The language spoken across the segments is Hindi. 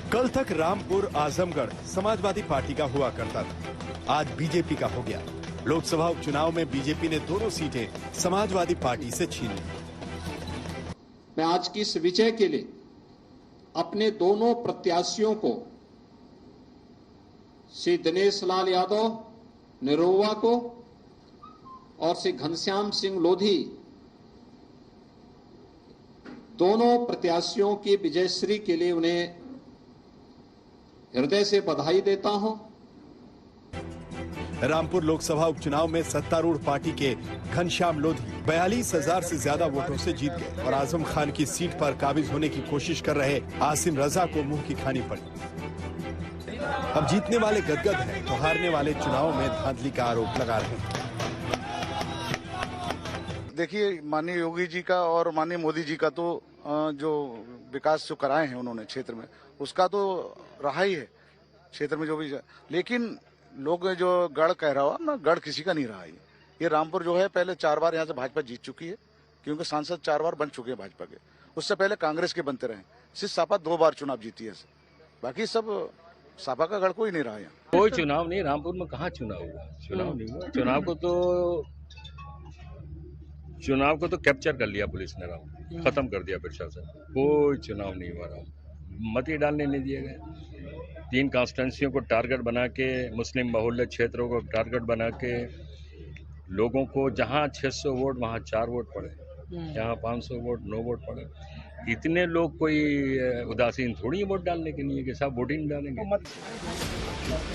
कल तक रामपुर आजमगढ़ समाजवादी पार्टी का हुआ करता था, आज बीजेपी का हो गया। लोकसभा उपचुनाव में बीजेपी ने दोनों सीटें समाजवादी पार्टी से छीन ली। मैं आज की इस विजय के लिए अपने दोनों प्रत्याशियों को, श्री दिनेश लाल यादव निरोवा को और श्री घनश्याम सिंह लोधी, दोनों प्रत्याशियों की विजयश्री के लिए उन्हें हृदय से बधाई देता हूं। रामपुर लोकसभा उपचुनाव में सत्तारूढ़ पार्टी के घनश्याम लोधी 42,000 से ज्यादा वोटों से जीत गए और आजम खान की सीट पर काबिज होने की कोशिश कर रहे आसिम रजा को मुंह की खानी पड़ी। अब जीतने वाले गदगद हैं तो हारने वाले चुनाव में धांधली का आरोप लगा रहे हैं। देखिए, माननीय योगी जी का और माननीय मोदी जी का तो जो विकास जो कराए हैं उन्होंने क्षेत्र में, उसका तो रहा ही है क्षेत्र में जो भी, लेकिन लोग जो गढ़ कह रहा हो ना, गढ़ किसी का नहीं रहा है। ये रामपुर जो है पहले 4 बार यहाँ से भाजपा जीत चुकी है, क्योंकि सांसद 4 बार बन चुके हैं भाजपा के। उससे पहले कांग्रेस के बनते रहे। सिर्फ सपा 2 बार चुनाव जीती है, बाकी सब सपा का गढ़ कोई नहीं रहा है। कोई चुनाव नहीं, रामपुर में कहाँ चुनाव हुआ? चुनाव नहीं हुआ। चुनाव को तो कैप्चर कर लिया पुलिस ने, राम खत्म कर दिया प्रशासन। कोई चुनाव नहीं हुआ, राम मत ही डालने नहीं दिए गए। 3 कॉन्स्टिट्यूंसियों को टारगेट बना के, मुस्लिम बहुल्य क्षेत्रों को टारगेट बना के, लोगों को जहां 600 वोट वहां 4 वोट पड़े, जहां 500 वोट 9 वोट पड़े। इतने लोग कोई उदासीन थोड़ी वोट डालने के लिए कि सब वोट ही नहीं डालेंगे।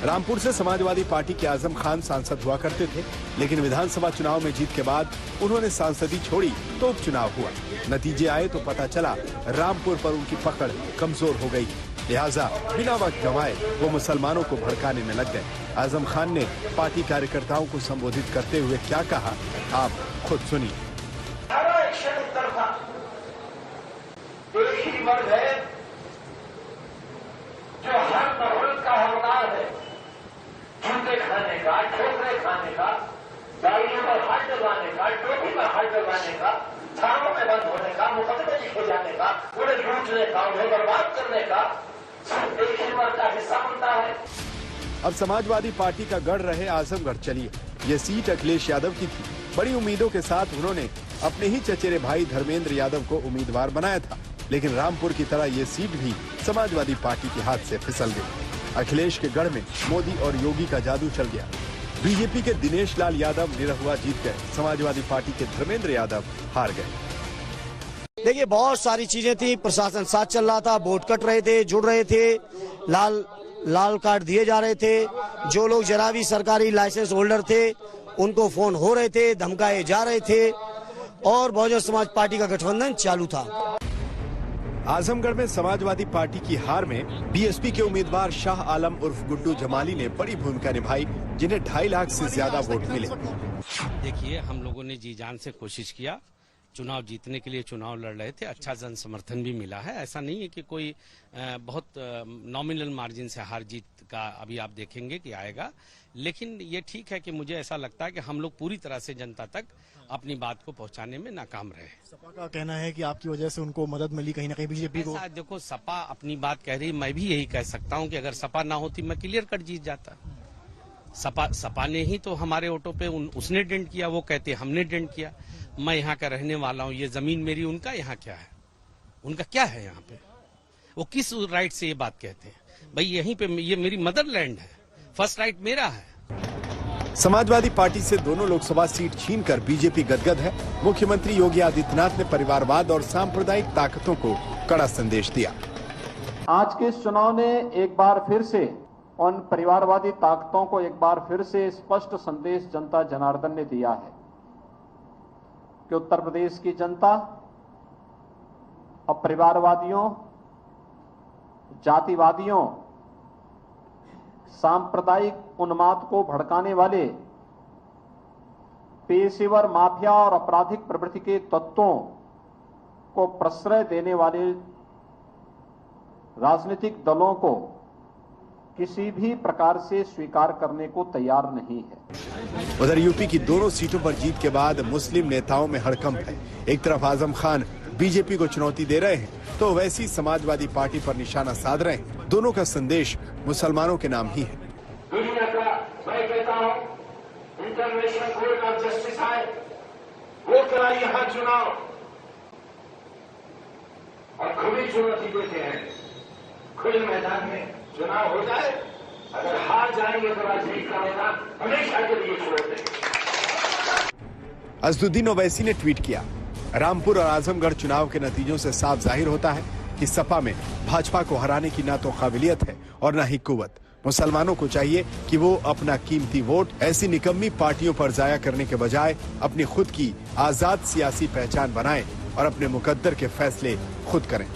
रामपुर से समाजवादी पार्टी के आजम खान सांसद हुआ करते थे, लेकिन विधानसभा चुनाव में जीत के बाद उन्होंने सांसदी छोड़ी तो उपचुनाव हुआ। नतीजे आए तो पता चला रामपुर पर उनकी पकड़ कमजोर हो गई, लिहाजा बिना वक्त गंवाए वो मुसलमानों को भड़काने में लग गए। आजम खान ने पार्टी कार्यकर्ताओं को संबोधित करते हुए क्या कहा, आप खुद सुनिए। एक ही वर्ग है जो हर नफरत का हकदार है, जूते खाने का, ठोकरे खाने का, गाड़ियों पर हाथ डलवाने का, टोपी पर हाथ डलवाने का, थानों में बंद होने का, मुकदमे लिखे जाने का, उन्हें लूटने का, उन्हें बर्बाद करने का, सिर्फ एक ही वर्ग का हिस्सा बनता है। अब समाजवादी पार्टी का गढ़ रहे आजमगढ़ चलिए, ये सीट अखिलेश यादव की थी। बड़ी उम्मीदों के साथ उन्होंने अपने ही चचेरे भाई धर्मेंद्र यादव को उम्मीदवार बनाया था, लेकिन रामपुर की तरह ये सीट भी समाजवादी पार्टी के हाथ से फिसल गई। अखिलेश के गढ़ में मोदी और योगी का जादू चल गया। बीजेपी के दिनेश लाल यादव निरहुआ जीत गए, समाजवादी पार्टी के धर्मेंद्र यादव हार गए। देखिए, बहुत सारी चीजें थी, प्रशासन साथ चल रहा था, वोट कट रहे थे, जुड़ रहे थे, लाल कार्ड दिए जा रहे थे। जो लोग जरा भी सरकारी लाइसेंस होल्डर थे उनको फोन हो रहे थे, धमकाए जा रहे थे और बहुजन समाज पार्टी का गठबंधन चालू था। आजमगढ़ में समाजवादी पार्टी की हार में बीएसपी के उम्मीदवार शाह आलम उर्फ गुड्डू जमाली ने बड़ी भूमिका निभाई, जिन्हें 2.5 लाख से ज्यादा वोट मिले। देखिए, हम लोगों ने जी जान से कोशिश किया, चुनाव जीतने के लिए चुनाव लड़ रहे थे, अच्छा जन समर्थन भी मिला है। ऐसा नहीं है कि कोई बहुत नॉमिनल मार्जिन से हार जीत का अभी आप देखेंगे कि आएगा, लेकिन ये ठीक है कि मुझे ऐसा लगता है कि हम लोग पूरी तरह से जनता तक अपनी बात को पहुंचाने में नाकाम रहे। सपा का कहना है कि आपकी वजह से उनको मदद मिली कहीं ना कहीं बीजेपी को। देखो, सपा अपनी बात कह रही, मैं भी यही कह सकता हूं कि अगर सपा ना होती मैं क्लियर कट जीत जाता। सपा ने ही तो हमारे वोटों पे उसने डेंट किया, वो कहते हमने डेंट किया। मैं यहाँ का रहने वाला हूँ, ये जमीन मेरी, उनका यहाँ क्या है, उनका क्या है यहाँ पे? वो किस राइट से ये बात कहते हैं? भाई यहीं पे ये मेरी मदरलैंड है, फर्स्ट राइट मेरा है। समाजवादी पार्टी से दोनों लोकसभा सीट छीनकर बीजेपी गदगद है। मुख्यमंत्री योगी आदित्यनाथ ने परिवारवाद और सांप्रदायिक ताकतों को कड़ा संदेश दिया। आज के इस चुनाव ने एक बार फिर से उन परिवारवादी ताकतों को एक बार फिर से स्पष्ट संदेश जनता जनार्दन ने दिया है कि उत्तर प्रदेश की जनता अब परिवारवादियों, जातिवादियों, सांप्रदायिक उन्माद को भड़काने वाले पेशेवर माफिया और आपराधिक प्रवृत्ति के तत्वों को प्रश्रय देने वाले राजनीतिक दलों को किसी भी प्रकार से स्वीकार करने को तैयार नहीं है। उधर यूपी की दोनों सीटों पर जीत के बाद मुस्लिम नेताओं में हड़कंप है। एक तरफ आजम खान बीजेपी को चुनौती दे रहे हैं तो वैसी समाजवादी पार्टी पर निशाना साध रहे हैं। दोनों का संदेश मुसलमानों के नाम ही है। दुनिया का मैं कहता हूं इंटरनेशनल कोर्ट ऑफ जस्टिस है, वो कराई यहां चुनाव और खुली चुनौती देते हैं, खुले मैदान में चुनाव हो जाए, अगर हार जाएंगे तो राजनीति का मैदान हमेशा के लिए छोड़ देंगे। असदुद्दीन ओवैसी ने ट्वीट किया, रामपुर और आजमगढ़ चुनाव के नतीजों से साफ जाहिर होता है कि सपा में भाजपा को हराने की ना तो काबिलियत है और ना ही कुव्वत। मुसलमानों को चाहिए कि वो अपना कीमती वोट ऐसी निकम्मी पार्टियों पर जाया करने के बजाय अपनी खुद की आजाद सियासी पहचान बनाएं और अपने मुकद्दर के फैसले खुद करें।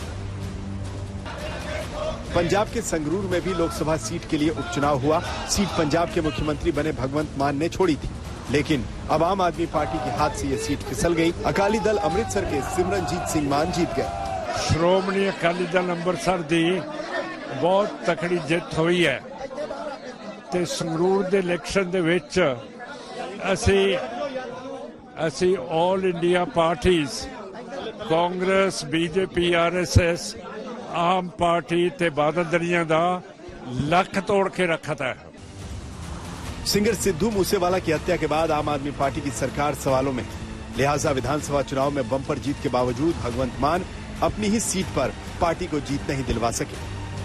पंजाब के संगरूर में भी लोकसभा सीट के लिए उपचुनाव हुआ। सीट पंजाब के मुख्यमंत्री बने भगवंत मान ने छोड़ी थी, लेकिन अब आम आदमी पार्टी के हाथ से ये सीट फिसल गई। अकाली दल अमृतसर के सिमरनजीत सिंह मान जीत गए। श्रोमणी अकाली दल अंम੍ਰਿਤਸਰ ਦੀ ਬਹੁਤ ਤਕੜੀ ਜਿੱਤ ਹੋਈ ਹੈ ਤੇ ਸੰਗਰੂਰ ਦੇ ਇਲੈਕਸ਼ਨ ਦੇ ਵਿੱਚ ਅਸੀਂ ਆਲ ਇੰਡੀਆ ਪਾਰਟੀਆਂ ਕਾਂਗਰਸ ਬੀਜੇਪੀ ਆਰਐਸਐਸ ਆਮ ਪਾਰਟੀ ਤੇ ਬਾਦਲ ਦਲੀਆਂ ਦਾ ਲੱਕ ਤੋੜ ਕੇ ਰੱਖਤਾ है। सिंगर सिद्धू मूसेवाला की हत्या के बाद आम आदमी पार्टी की सरकार सवालों में, लिहाजा विधानसभा चुनाव में बम्पर जीत के बावजूद भगवंत मान अपनी ही सीट पर पार्टी को जीत नहीं दिलवा सके।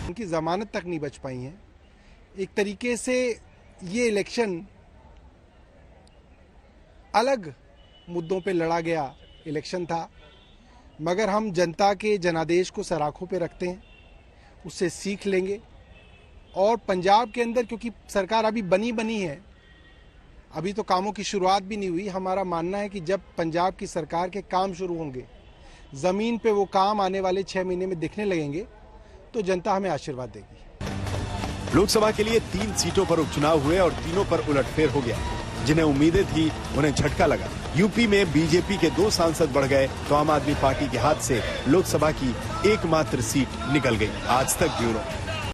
उनकी जमानत तक नहीं बच पाई है। एक तरीके से ये इलेक्शन अलग मुद्दों पे लड़ा गया इलेक्शन था, मगर हम जनता के जनादेश को सराखों पे रखते हैं, उससे सीख लेंगे और पंजाब के अंदर, क्योंकि सरकार अभी बनी है, अभी तो कामों की शुरुआत भी नहीं हुई। हमारा मानना है कि जब पंजाब की सरकार के काम शुरू होंगे, जमीन पे वो काम आने वाले 6 महीने में दिखने लगेंगे, तो जनता हमें आशीर्वाद देगी। लोकसभा के लिए 3 सीटों पर उपचुनाव हुए और तीनों पर उलटफेर हो गया। जिन्हें उम्मीदें थी उन्हें झटका लगा। यूपी में बीजेपी के 2 सांसद बढ़ गए तो आम आदमी पार्टी के हाथ से लोकसभा की एकमात्र सीट निकल गई। आज तक ब्यूरो।